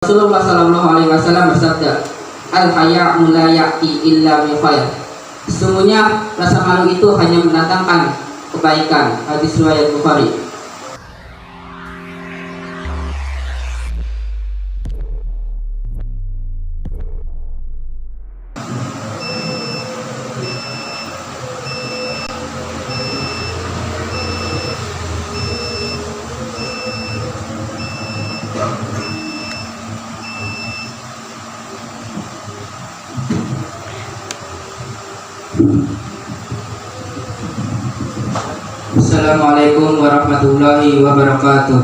Rasulullah Shallallahu Alaihi Wasallam bersabda, al-haya'u la ya'ti illa bi khair. Sesungguhnya rasa malu itu hanya mendatangkan kebaikan. Hadis riwayat Bukhari. Assalamualaikum warahmatullahi wabarakatuh.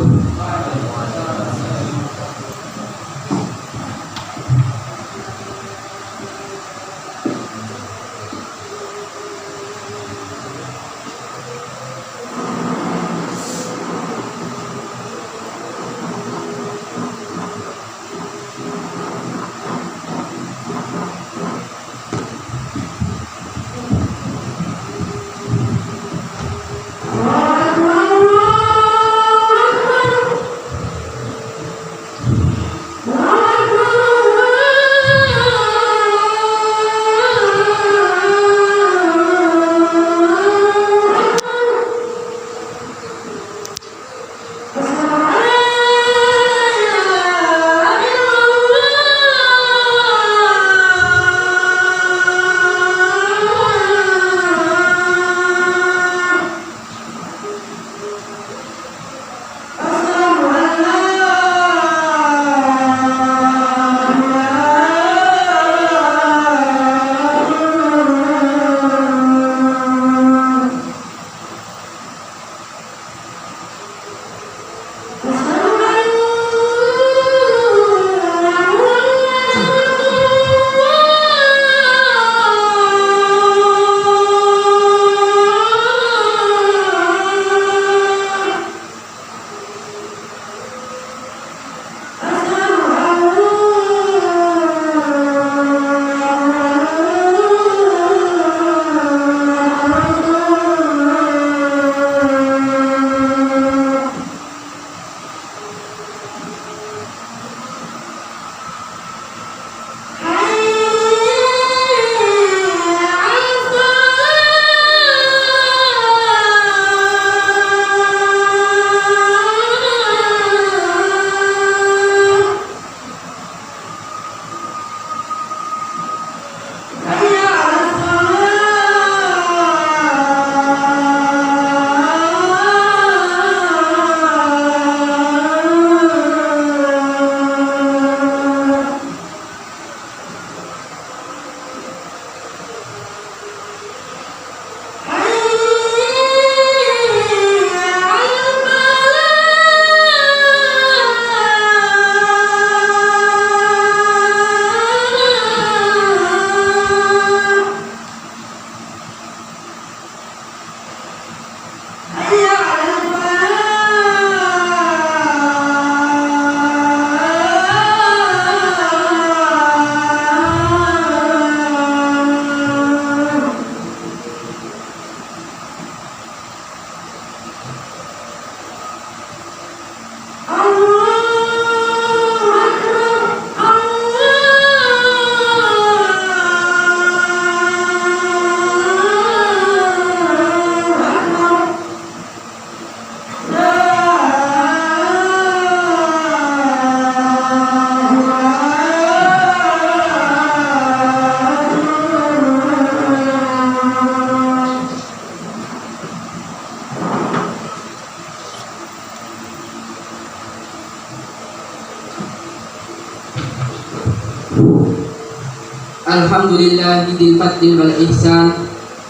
Alhamdulillah bidil fadl wal ihsan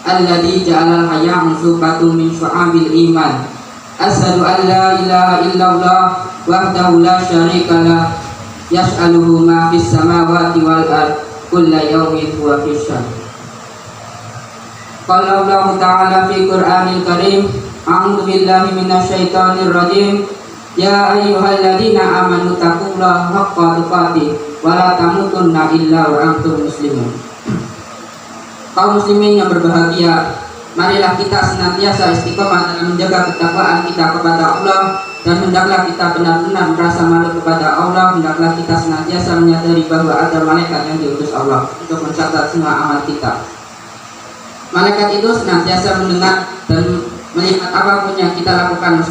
alladzi ja'alal haya'a syu'batun min syu'abil iman. Asyhadu an la ilaha illallah wahdahu la syarikalah yas'aluhu ma fis samawati wal ard kullu yawmin huwa fi sya'n. Qala Allah ta'ala fi Qur'anil Karim, a'udzu billahi minasyaitonir rajim. Ya ayyuhalladzina amanu taqullaha haqqa tuqatih wa la tamutunna illa wa antum muslimun. Kaum muslimin yang berbahagia, marilah kita senantiasa istiqomah dalam menjaga ketakwaan kita kepada Allah Dan hendaklah kita benar-benar merasa malu kepada Allah. Hendaklah kita senantiasa menyadari bahwa ada malaikat yang diutus Allah untuk mencatat semua amal kita. Malaikat itu senantiasa mendengar dan melihat apapun yang kita lakukan,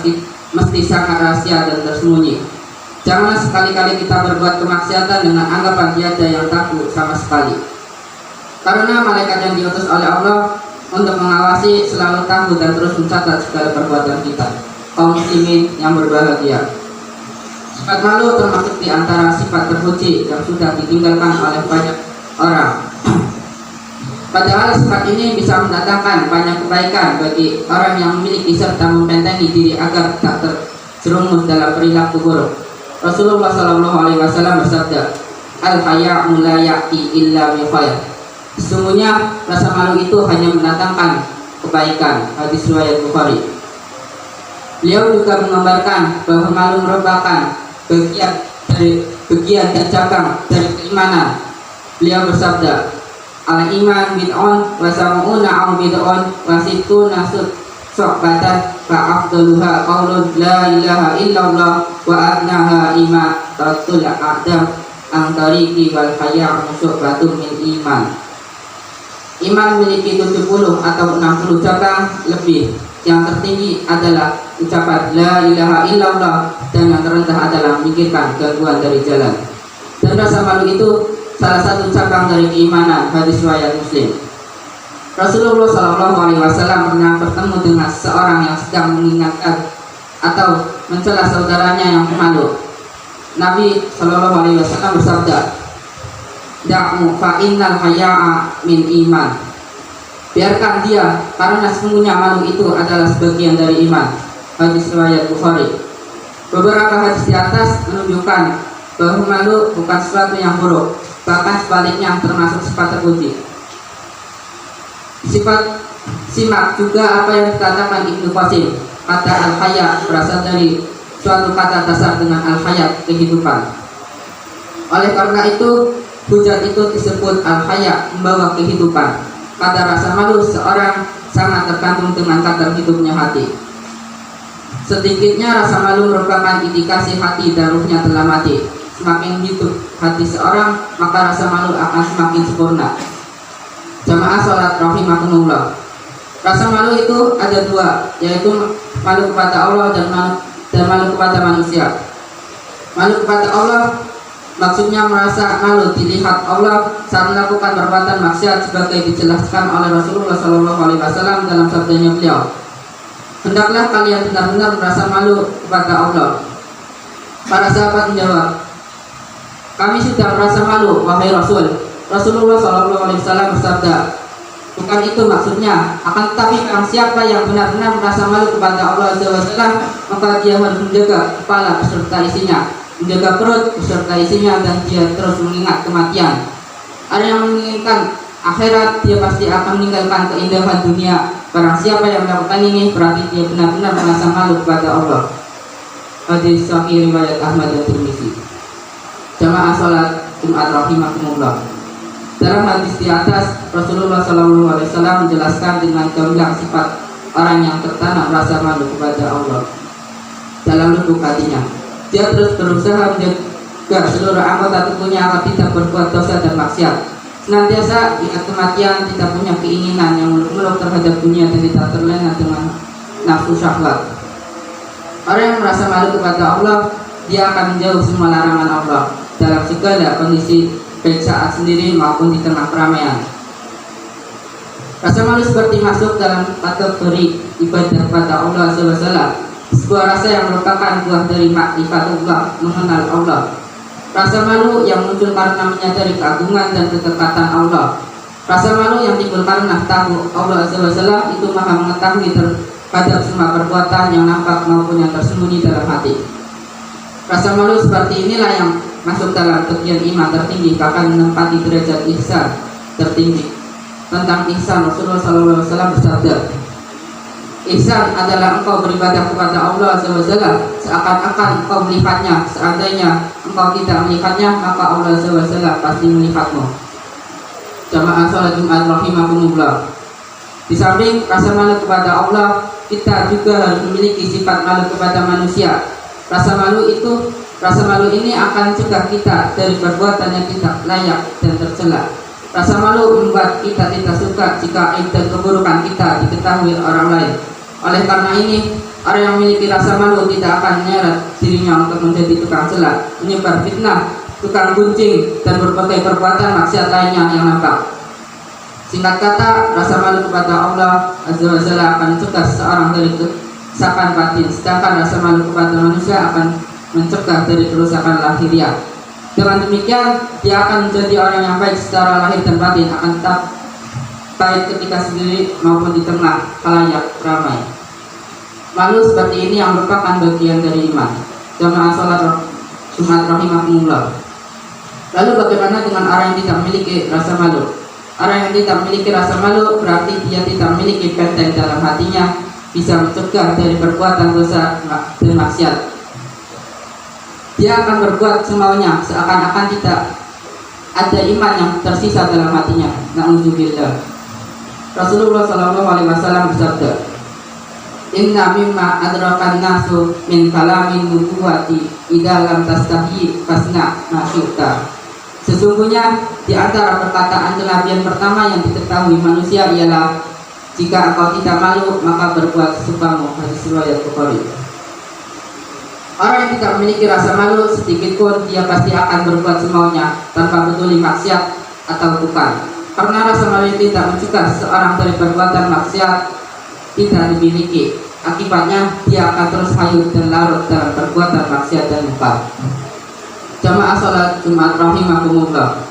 mesti sangat rahasia dan tersembunyi. Janganlah sekali-kali kita berbuat kemaksiatan dengan anggapan tiada yang takut sama sekali. Karena malaikat yang diutus oleh Allah untuk mengawasi selalu tahu dan terus mencatat segala perbuatan kita. Kaum muslimin yang berbahagia, sifat malu termasuk di antara sifat terpuji yang sudah ditinggalkan oleh banyak orang. Padahal sifat ini bisa mendatangkan banyak kebaikan bagi orang yang memiliki serta membentengi diri agar tak terjerumus dalam perilaku buruk. Rasulullah SAW bersabda, "Al-haya'u la ya'ti illa bi khair." Sesungguhnya rasa malu itu hanya mendatangkan kebaikan. Hadis riwayat Bukhari. Beliau juga mengabarkan bahwa malu merupakan bagian dan cabang dari keimanan. Beliau bersabda, "Al-iman bid'un wa sam'una aw bid'un wa sittuna syu'batan fa afdaluha qaulun la ilaha illallah wa adnaha imatatul a'dam an tariqi wal haya'u syu'batun min iman." Iman memiliki 70 atau 60 cabang lebih. Yang tertinggi adalah ucapan la ilaha illallah, dan yang terendah adalah memikirkan gangguan dari jalan. Dan rasa malu itu salah satu cabang dari keimanan. Hadis riwayat Muslim. Rasulullah SAW pernah bertemu dengan seorang yang sedang mengingatkan atau mencela saudaranya yang pemalu. Nabi SAW bersabda, "Da'mu fa innal haya'a min iman." Biarkan dia, karena sesungguhnya malu itu adalah sebagian dari iman. Hadis riwayat Bukhari. Beberapa hadis di atas menunjukkan bahwa malu bukan sesuatu yang buruk, bahkan sebaliknya termasuk sifat terpuji. Simak juga apa yang dikatakan Ibnu Qasim. Kata al-haya berasal dari suatu kata dasar dengan al-hayat, kehidupan. Oleh karena itu, hujat itu disebut al-haya, membawa kehidupan. Kata rasa malu seorang sangat tergantung dengan kadar hidupnya hati. Sedikitnya rasa malu merupakan indikasi hati dan ruhnya telah mati. Semakin hidup hati seorang, maka rasa malu akan semakin sempurna. Jamaah sholat rahimakumullah. Rasa malu itu ada dua, yaitu malu kepada Allah dan malu kepada manusia. Malu kepada Allah maksudnya merasa malu dilihat Allah saat melakukan perbuatan maksiat, sebagai dijelaskan oleh Rasulullah SAW dalam sabdanya beliau, "Hendaklah kalian benar-benar merasa malu kepada Allah." Para sahabat menjawab, "Kami sudah merasa malu, wahai Rasul." Rasulullah SAW bersabda, "Bukan itu maksudnya, akan tetapi barang siapa yang benar-benar merasa malu kepada Allah SWT, maka dia harus menjaga kepala beserta isinya, menjaga perut beserta isinya, dan dia terus mengingat kematian. Ada yang menginginkan akhirat, dia pasti akan meninggalkan keindahan dunia. Barang siapa yang melakukan ini, berarti dia benar-benar merasa malu kepada Allah." Hadis sahih riwayat Ahmad dan Tirmizi. Jamaah salat Jumat rahimakumullah. Dalam hadis di atas, Rasulullah SAW menjelaskan dengan gamblang sifat orang yang tertanam rasa malu kepada Allah dalam lubuk hatinya. Dia terus berusaha menjaga seluruh anggota tubuhnya agar tidak berbuat dosa dan maksiat. Senantiasa ingat kematian, tidak punya keinginan yang muluk-muluk terhadap dunia, dan tidak terlena dengan nafsu syahwat. Orang yang merasa malu kepada Allah, dia akan menjauh semua larangan Allah dalam segala kondisi, baik saat sendiri maupun di tengah keramaian. Rasa malu seperti masuk dalam kategori ibadah kepada Allah SWT. Sebuah rasa yang merupakan buah dari ma'rifatullah, mengenal Allah. Rasa malu yang muncul karena menyadari keagungan dan kedekatan Allah. Rasa malu yang timbul karena tahu Allah SWT itu maha mengetahui terhadap semua perbuatan yang nampak maupun yang tersembunyi dalam hati. Rasa malu seperti inilah yang masuk dalam bagian iman tertinggi, bahkan menempati derajat ihsan tertinggi. Tentang ihsan, Rasulullah SAW bersabda, "Ihsan adalah engkau beribadah kepada Allah SWT seakan-akan engkau melihatnya. Seandainya engkau tidak melihatnya, maka Allah SWT pasti melihatmu." Jamaah sholat Jumat rahimakumullah. Di samping rasa malu kepada Allah, kita juga harus memiliki sifat malu kepada manusia. Rasa malu ini akan cegah kita dari perbuatan yang tidak layak dan tercela. Rasa malu membuat kita tidak suka jika aib dan keburukan kita diketahui orang lain. Oleh karena ini, orang yang memiliki rasa malu tidak akan menyeret dirinya untuk menjadi tukang cela, menyebar fitnah, tukang gunjing, dan berbagai perbuatan maksiat lainnya yang nampak. Singkat kata, rasa malu kepada Allah Azza wa Jalla akan mencegah seseorang dari kerusakan batin, sedangkan rasa malu kepada manusia akan mencegah dari kerusakan lahiriah. Dengan demikian, dia akan menjadi orang yang baik secara lahir dan batin, akan tetap baik ketika sendiri maupun di tengah khalayak ramai. Malu seperti ini yang merupakan bagian dari iman. Jamaah salat Jumat rahimakumullah. Lalu bagaimana dengan orang yang tidak memiliki rasa malu? Orang yang tidak memiliki rasa malu berarti dia tidak memiliki benteng dalam hatinya, bisa mencegah dari perbuatan dosa dan maksiat. Dia akan berbuat semaunya, seakan-akan tidak ada iman yang tersisa dalam hatinya. Na'udzubillah. Rasulullah SAW bersabda, "Inna mimma adrakan nasu min kalamin nubuwati idza lam tastahi fasna ma syi'ta." Sesungguhnya di antara perkataan kenabian pertama yang diketahui manusia ialah, "Jika engkau tidak malu, maka berbuat sesukamu." Hadis riwayat Bukhari. Orang yang tidak memiliki rasa malu sedikit pun, dia pasti akan berbuat semaunya tanpa peduli maksiat atau bukan. Karena rasa malu tidak mencegah seorang dari perbuatan maksiat tidak dimiliki. Akibatnya dia akan terus hayut dan larut dalam perbuatan maksiat dan mungkar. Jamaah salat Jumat rahimakumullah.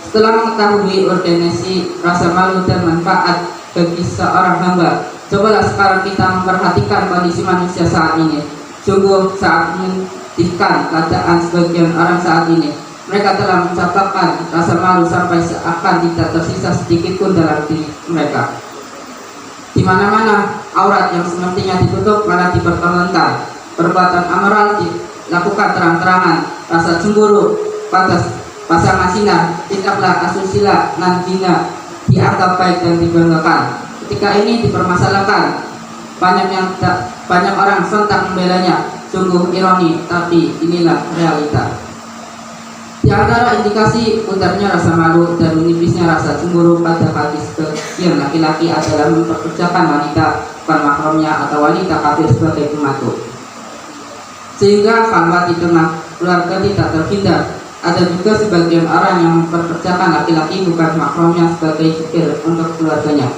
Setelah mengetahui urgensi rasa malu dan manfaat bagi seorang hamba, cobalah sekarang kita memperhatikan kondisi manusia saat ini. Sungguh saat menyedihkan keadaan sebagian orang saat ini. Mereka telah mencatatkan rasa malu sampai seakan tidak tersisa sedikit pun dalam diri mereka. Di mana-mana aurat yang semestinya ditutup malah dipertontonkan. Perbuatan amoral dilakukan terang-terangan. Rasa cemburu pada pasangan sinar, tidaklah asusila nan zina dianggap baik dan dibanggakan. Ketika ini dipermasalahkan, banyak orang sontak membelanya. Sungguh ironi, tapi inilah realita. Di antara indikasi putarnya rasa malu dan menipisnya rasa cemburu pada hati sebagian laki-laki adalah memperkerjakan wanita bukan mahramnya atau wanita kafir sebagai pembantu, sehingga khalwat di tengah keluarga tidak terhindar. Ada juga sebagian orang yang memperkerjakan laki-laki bukan mahramnya sebagai supir untuk keluarganya.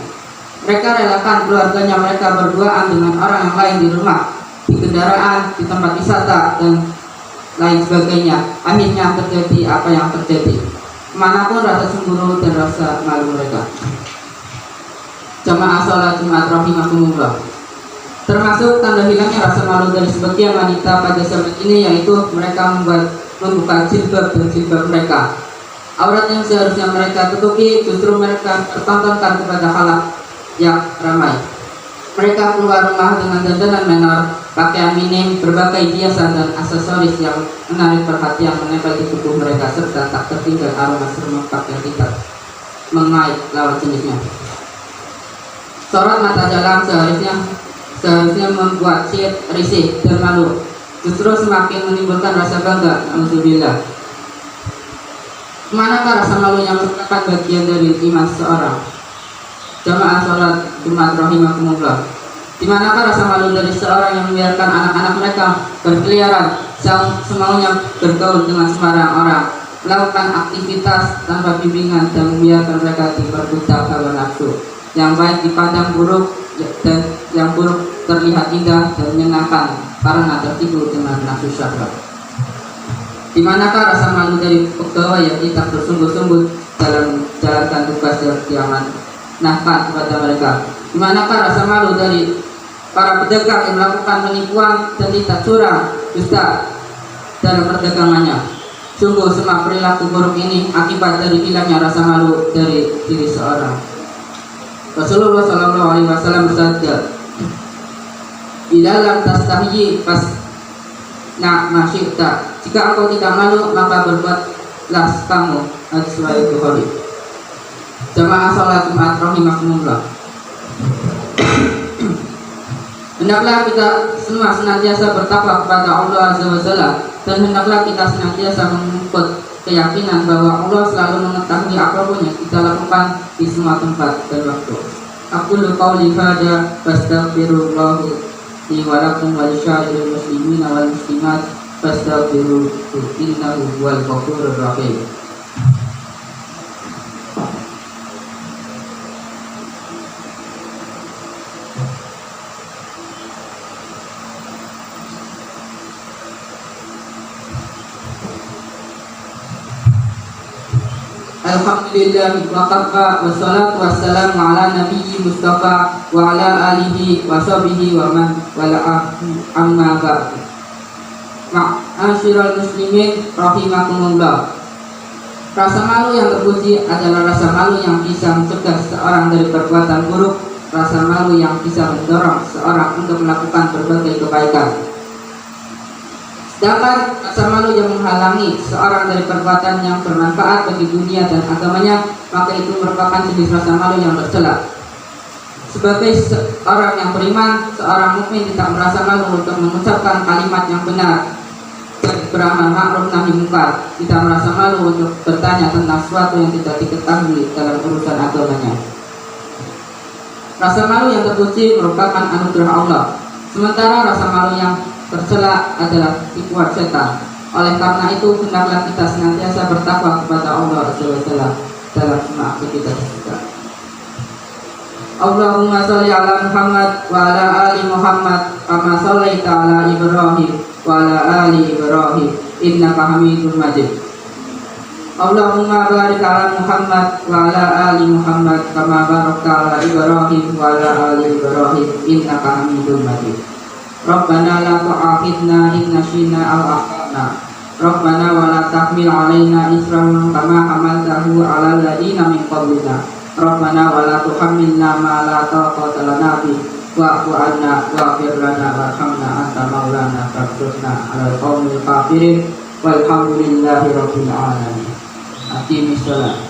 Mereka relakan keluarganya mereka berduaan dengan orang yang lain di rumah, di kendaraan, di tempat wisata, dan lain sebagainya. Akhirnya terjadi apa yang terjadi. Kemanapun rasa cemburu dan rasa malu mereka. Jamaah salat Jumat rahimakumullah. Termasuk tanda hilangnya rasa malu dari sebagian wanita pada zaman ini, yaitu mereka membuka jilbab dan jilbab mereka. Aurat yang seharusnya mereka tutupi justru mereka pertontonkan kepada halayak yang ramai. Mereka keluar rumah dengan dandanan menor, pakaian minim, berbagai hiasan dan aksesoris yang menarik perhatian menempel di tubuh mereka, serta tak tertinggal aroma serempak yang tidak mengait lawan jenisnya. Sorot mata jalan seharusnya membuat syed risih dan malu, justru semakin menimbulkan rasa bangga. Alhamdulillah. Manakah rasa malu yang merupakan bagian dari iman seseorang? Jamaah salat Jumat rahimakumullah. Di manakah rasa malu dari seorang yang membiarkan anak-anak mereka berkeliaran semaunya, bergaul dengan sembarang orang, melakukan aktivitas tanpa bimbingan, dan membiarkan mereka diperbudak hawa nafsu. Yang baik dipandang buruk dan yang buruk terlihat indah dan menyenangkan karena tertipu dengan nafsu syahwat. Di manakah rasa malu dari pegawai yang tidak bersungguh-sungguh dalam menjalankan tugas yang nafkah kepada mereka? Di manakah rasa malu dari para pedagang yang melakukan penipuan dan tidak curang, dusta dalam perdagangannya? Sungguh semua perilaku buruk ini akibat dari hilangnya rasa malu dari diri seorang. Rasulullah SAW bersabda, "Idza lam tastahi fasna ma syi'ta." Jika engkau tidak malu, maka berbuatlah kamu. Hadis riwayat Bukhari. Jamaah salat Jumat rahimakumullah. Hendaklah kita semua senantiasa bertakwa kepada Allah Azza wa Jalla, dan hendaklah kita senantiasa mengikut keyakinan bahwa Allah selalu mengetahui apapun yang kita lakukan di semua tempat dan waktu. Aqulu qawli hadza wastaghfirullah li wa lakum wa lisa'iril muslimin wal muslimat fastaghfiruhu innahu huwal ghafurur rahim. Alhamdulillah wa kafa wassalatu wassalamu ala nabiyyi mustafa wa ala alihi wa sahbihi wa man wala amma ba'du. Ma'asyiral muslimin rahimakumullah. Rasa malu yang terpuji adalah rasa malu yang bisa mencegah seorang dari perbuatan buruk, rasa malu yang bisa mendorong seorang untuk melakukan berbagai kebaikan. Sedangkan rasa malu yang menghalangi seorang dari perbuatan yang bermanfaat bagi dunia dan agamanya, maka itu merupakan jenis rasa malu yang tercela. Sebagai seorang yang beriman, seorang mukmin tidak merasa malu untuk mengucapkan kalimat yang benar dan beramal ma'ruf nahi munkar, tidak merasa malu untuk bertanya tentang sesuatu yang tidak diketahui dalam urusan agamanya. Rasa malu yang terpuji merupakan anugerah Allah, sementara rasa malu yang tercela adalah tipuan setan. Oleh karena itu, hendaklah kita senantiasa bertakwa kepada Allah SWT dalam semua aktivitas kita. Allahumma sholli ala Muhammad wa ala ali Muhammad kama shallaita ala Ibrahim wa ala ali Ibrahim innaka Hamidum Majid. Allahumma barik ala Muhammad wa ala ali Muhammad kama barakta ala Ibrahim wa ala ali Ibrahim innaka Hamidum Majid. Rabbana la tu'akhidna in nasyina aw akhtana. Rabbana wa la tahmil 'alaina isran kama hamaltahu 'alal ladzina min qablina. Rabbana wa la tuhammilna ma la taqata lana bihi wa'fu 'anna waghfir lana warhamna anta maulana fansurna 'alal qaumil kafirin walhamdulillahi rabbil alamin. Aqimis shalah.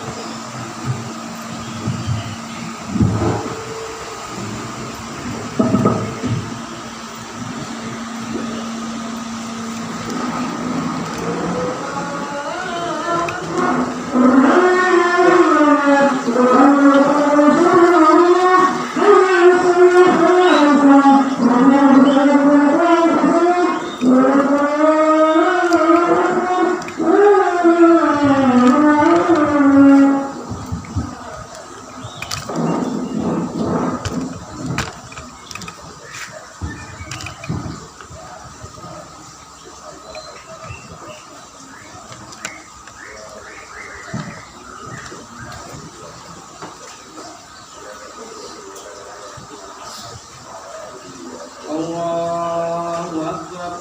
Allahu Akbar.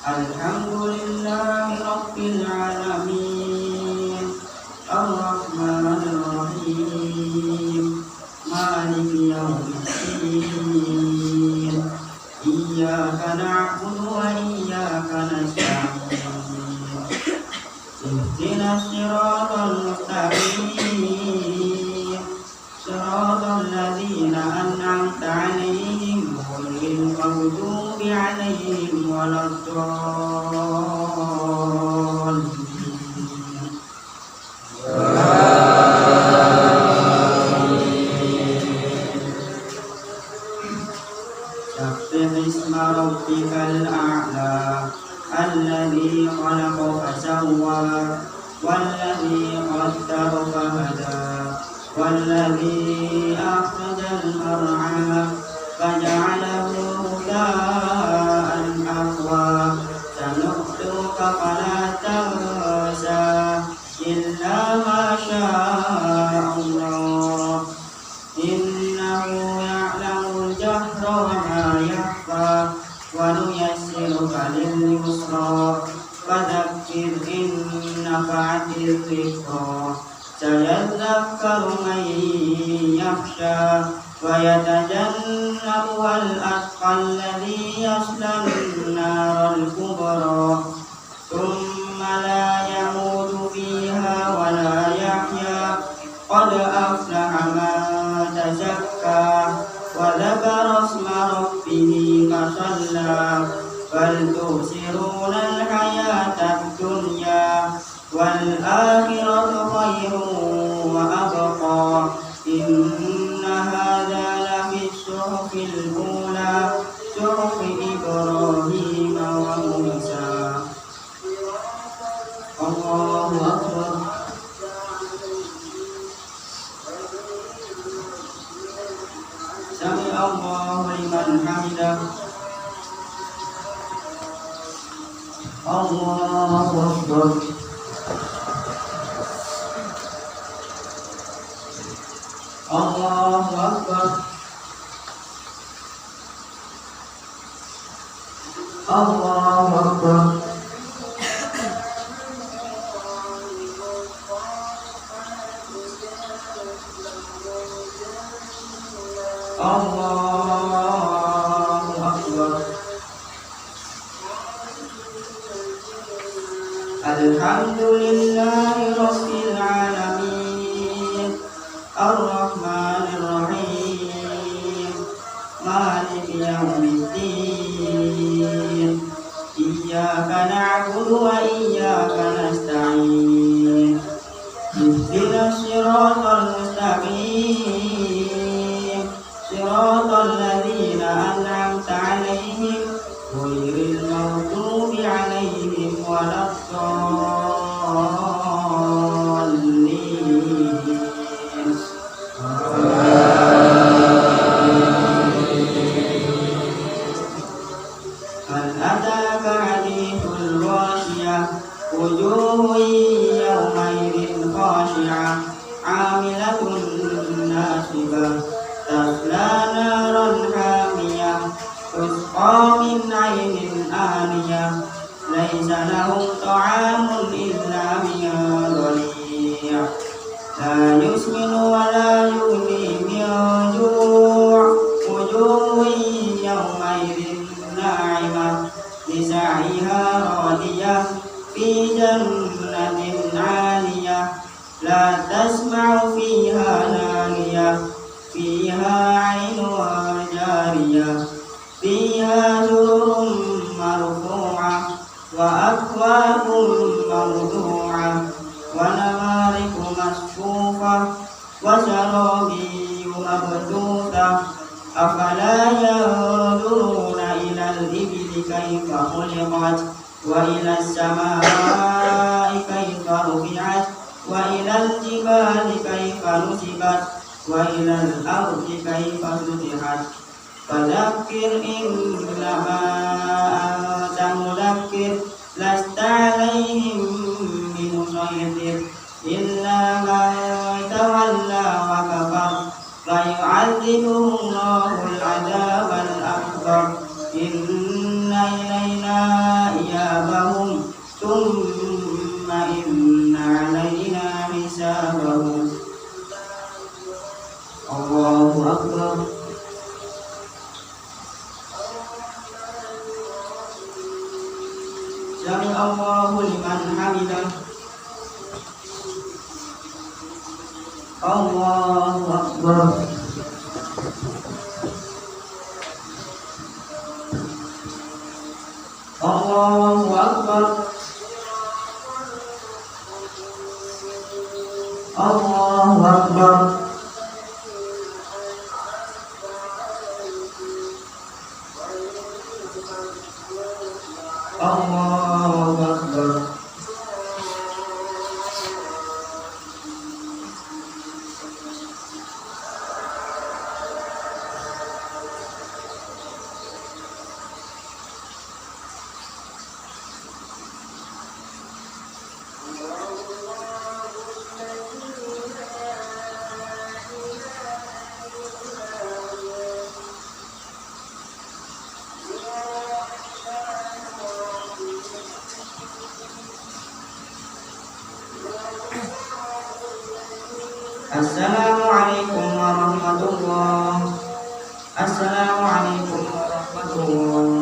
Alhamdulillahi rabbil alamin. Ar-Rahmanir Rahim. Maliki yaumiddin. Iyyaka na'budu wa iyyaka nasta'in. Ihdinas siratal mustaqim. Siratal ladzina an'amta 'alaihim ghairil maghdubi 'alaihim waladdallin. Sabbih isma rabbikal a'la alladzi khalaqa fasawwa walladzi qaddara fahada walladzi akhrajal mar'a faja'alahu ghutha'an ahwa sanuqtuka fala tansa illa ma syaa Allah innahu ya'lamul jahra wa ma yakhfa wa nuyassiruka lil yusra fadzakkir in nafa'atil dhikra سيذكر من يخشى ويتجنبها الأتقى الذي يصلى النار الكبرى ثم لا يموت فيها ولا يحيا قد أفلح من تزكى وذكر اسم ربه فصلى بل تؤثرون الحياة الدنيا والآخرة خير وأبقى إن هذا لفي الصحف الأولى صحف إبراهيم وموسى. الله أكبر. سمع الله لمن حمده. الله أكبر. الله أكبر. الله أكبر. الله أكبر. الحمد لله رب العالمين الرحمن الرحيم مالك يوم الدين إياك نعبد وإياك نستعين اهدنا الصراط المستقيم صراط الذين أنعمت عليهم غير المغضوب عليهم ولا الضالين. هل أتاك حديث الغاشية وجوه يومئذ خاشعة عاملة ناصبة تصلى نارا حامية تسقى من عين آنية ليس لهم طعام إلا من ضريع لا يسمن ولا يغني من جوع وجوه يومئذ ناعمة لسعيها راضية في جنة عالية لا تسمع فيها لاغية فيها عين جارية فيها سرر مرفوعة وأكواب موضوعة ونمارق مصفوفة وزرابي مبثوثة أفلا ينظرون إلى الإبل كيف خلقت وإلى السماء كيف رفعت وإلى الجبال كيف نصبت وإلى الأرض كيف سطحت فذكر إنما أنت مذكر لست عليهم بمسيطر إلا من تولى وكفر فيعذبه الله العذاب الأكبر إن إلينا إيابهم ثم إن علينا حسابهم. الله أكبر. سمع الله لمن حمده. الله أكبر. الله أكبر. الله أكبر. الله أكبر. Assalamualaikum warahmatullahi wabarakatuh.